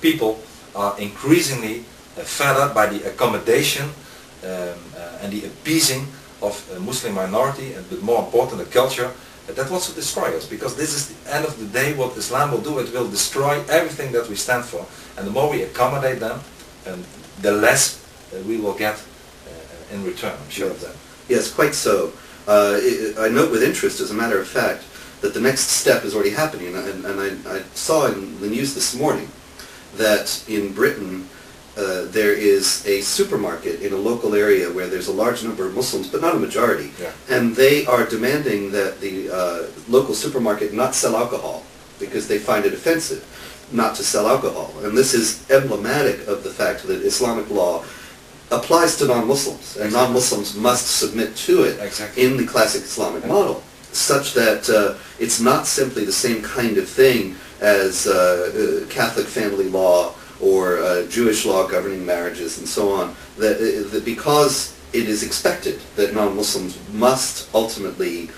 people are increasingly fed up by the accommodation and the appeasing of a Muslim minority, and but more important, the culture that wants to destroy us. Because this is the end of the day what Islam will do. It will destroy everything that we stand for. And the more we accommodate them, the less we will get in return, I'm sure of that. Yes, quite so. I note with interest, as a matter of fact, that the next step is already happening. And I saw in the news this morning that in Britain there is a supermarket in a local area where there's a large number of Muslims, but not a majority. Yeah. And they are demanding that the local supermarket not sell alcohol because they find it offensive not to sell alcohol. And this is emblematic of the fact that Islamic law applies to non-Muslims, and non-Muslims must submit to it in the classic Islamic model, such that it's not simply the same kind of thing as Catholic family law or Jewish law governing marriages and so on, that because it is expected that non-Muslims must ultimately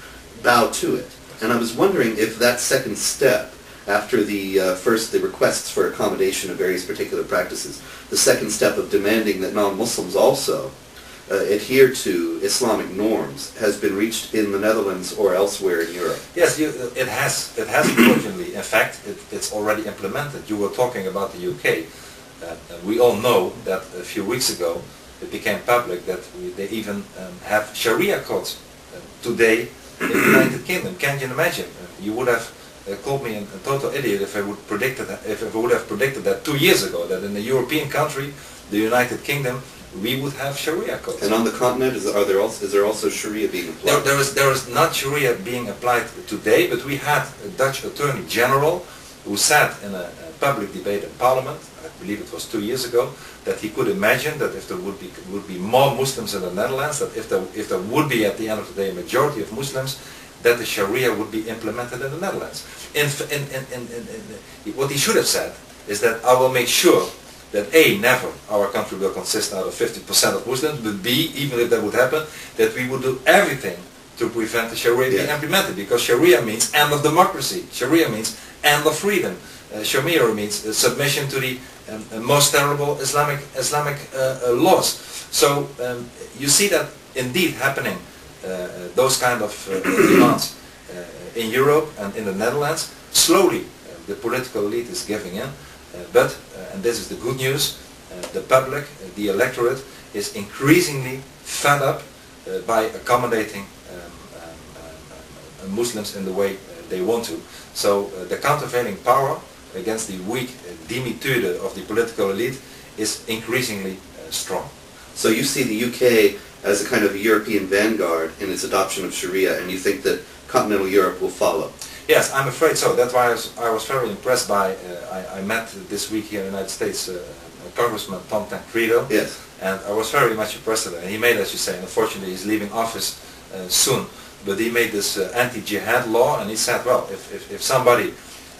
bow to it. And I was wondering if that second step, after the requests for accommodation of various particular practices, the second step of demanding that non-Muslims also adhere to Islamic norms, has been reached in the Netherlands or elsewhere in Europe. Yes, it has unfortunately. In fact, it's already implemented. You were talking about the UK. We all know that a few weeks ago it became public that they even have Sharia courts today in the United Kingdom. Can't you imagine? You would have called me a total idiot if I would have predicted that 2 years ago, that in a European country, the United Kingdom, we would have Sharia courts. And on the continent, is there also Sharia being applied? There is not Sharia being applied today, but we had a Dutch Attorney General who said in a public debate in Parliament, I believe it was 2 years ago, that he could imagine that if there would be more Muslims in the Netherlands, that if there would be at the end of the day a majority of Muslims, that the Sharia would be implemented in the Netherlands. What he should have said is that I will make sure that A, never our country will consist out of 50% of Muslims, but B, even if that would happen, that we would do everything to prevent the Sharia being implemented, because Sharia means end of democracy. Sharia means end of freedom. Sharia means submission to the most terrible Islamic laws. So you see that indeed happening, those kind of demands in Europe and in the Netherlands. Slowly the political elite is giving in, but, and this is the good news, the public, the electorate is increasingly fed up by accommodating Muslims in the way they want to. So the countervailing power against the weak demitude of the political elite is increasingly strong. So you see the UK as a kind of European vanguard in its adoption of Sharia, and you think that continental Europe will follow? Yes, I'm afraid so. That's why I was very impressed by, I met this week here in the United States Congressman Tom Tancredo. Yes. And I was very much impressed with it. And he made, as you say, and unfortunately he's leaving office soon, but he made this anti-jihad law, and he said, well, if somebody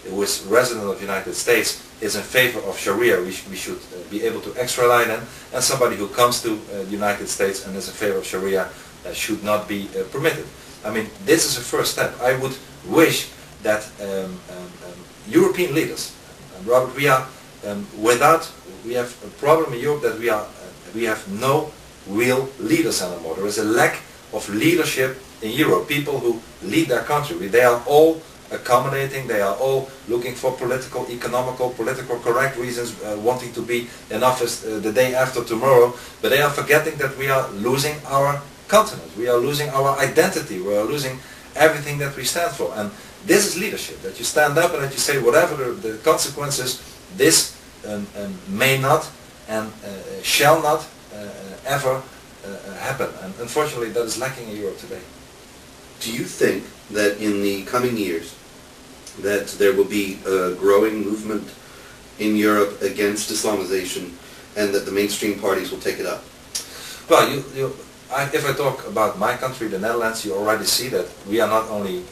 who is resident of the United States is in favor of Sharia, we should be able to extradite them, and somebody who comes to the United States and is in favor of Sharia should not be permitted. I mean, this is a first step. I would wish that European leaders, Robert, we have a problem in Europe that we have no real leaders anymore. There is a lack of leadership in Europe. People who lead their country, they are all accommodating, they are all looking for political, economical, political correct reasons, wanting to be in office the day after tomorrow, but they are forgetting that we are losing our continent, we are losing our identity, we are losing everything that we stand for. And this is leadership, that you stand up and that you say whatever the consequences, this may not and shall not ever happen. And unfortunately that is lacking in Europe today. Do you think that in the coming years that there will be a growing movement in Europe against Islamization and that the mainstream parties will take it up? Well, if I talk about my country, the Netherlands, you already see that we are not only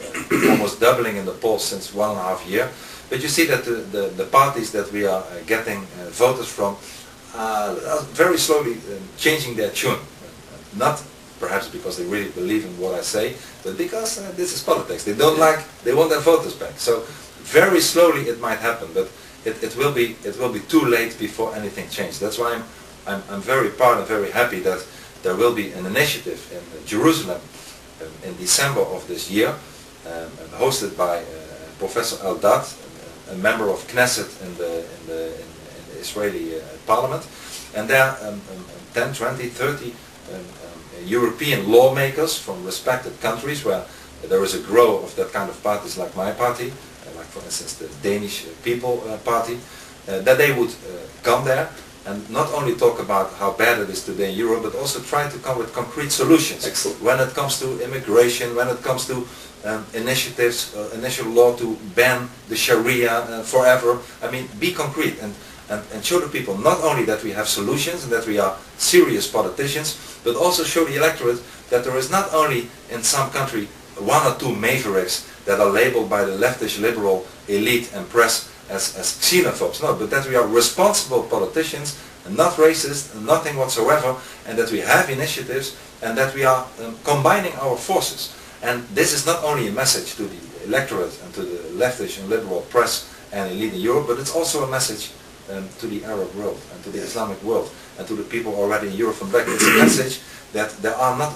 almost doubling in the polls since 1.5 years, but you see that the parties that we are getting voters from are very slowly changing their tune. Not perhaps because they really believe in what I say, but because this is politics. They don't like, they want their voters back. So very slowly it might happen, but it will be too late before anything changes. That's why I'm very proud and very happy that there will be an initiative in Jerusalem in December of this year, hosted by Professor ALLthat, a member of Knesset in the Israeli Parliament, and there 10, 20, 30 European lawmakers from respected countries where there is a growth of that kind of parties like my party, like for instance the Danish People Party, that they would come there and not only talk about how bad it is today in Europe, but also try to come with concrete solutions. Excellent. When it comes to immigration, when it comes to initiatives, initial law to ban the Sharia forever. I mean, be concrete and show the people not only that we have solutions and that we are serious politicians, but also show the electorate that there is not only in some country one or two mavericks that are labeled by the leftist liberal elite and press as xenophobes, no, but that we are responsible politicians and not racist and nothing whatsoever, and that we have initiatives and that we are combining our forces. And this is not only a message to the electorate and to the leftist and liberal press and elite in Europe, but it's also a message to the Arab world and to the Islamic world and to the people already in Europe from back. It's a message that there are not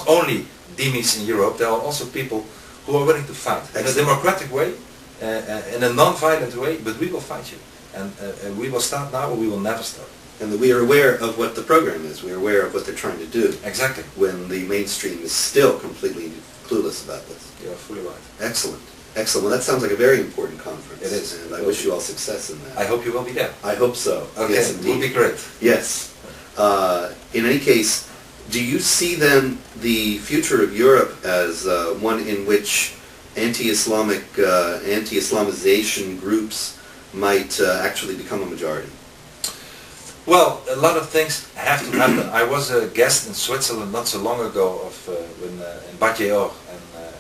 only dhimmis in Europe, there are also people who are willing to fight in a democratic way, in a non-violent way, but we will fight you. And we will start now or we will never stop. And that we are aware of what the program is. We are aware of what they're trying to do. Exactly. When the mainstream is still completely clueless about this. You're fully right. Excellent. Excellent. Well, that sounds like a very important conference. It is. And I wish you all success in that. I hope you will be there. I hope so. Okay. Yes, It indeed. will be great. Yes. In any case, do you see then the future of Europe as one in which anti-Islamization groups might actually become a majority? Well, a lot of things have to happen. I was a guest in Switzerland not so long ago in Bad Yeor and her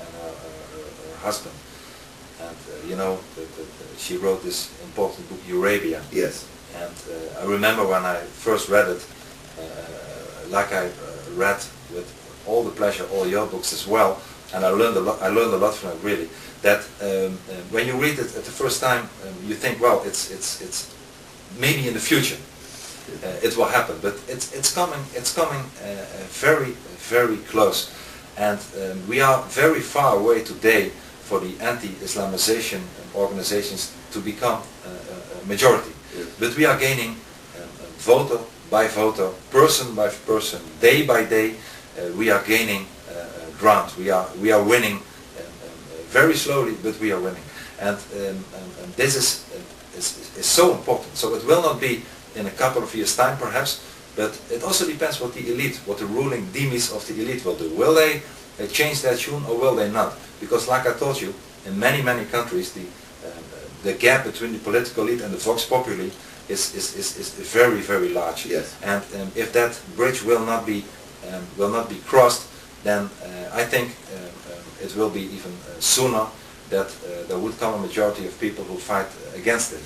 husband. And you know, she wrote this important book, Eurabia. Yes. And I remember when I first read it, like I read with all the pleasure all your books as well, and I learned a lot from it really. That when you read it at the first time, you think, well, it's maybe in the future. It will happen, but it's coming very, very close, and we are very far away today for the anti-Islamization organizations to become a majority. Yeah. But we are gaining voter by voter, person by person, day by day. We are gaining ground. We are winning very slowly, but we are winning, and this is so important. So it will not be in a couple of years' time perhaps, but it also depends what the elite, what the ruling dhimmis of the elite will do. Will they change their tune or will they not? Because like I told you, in many countries the gap between the political elite and the vox populi is very, very large. Yes. And if that bridge will not be crossed, then I think it will be even sooner that there would come a majority of people who fight against it.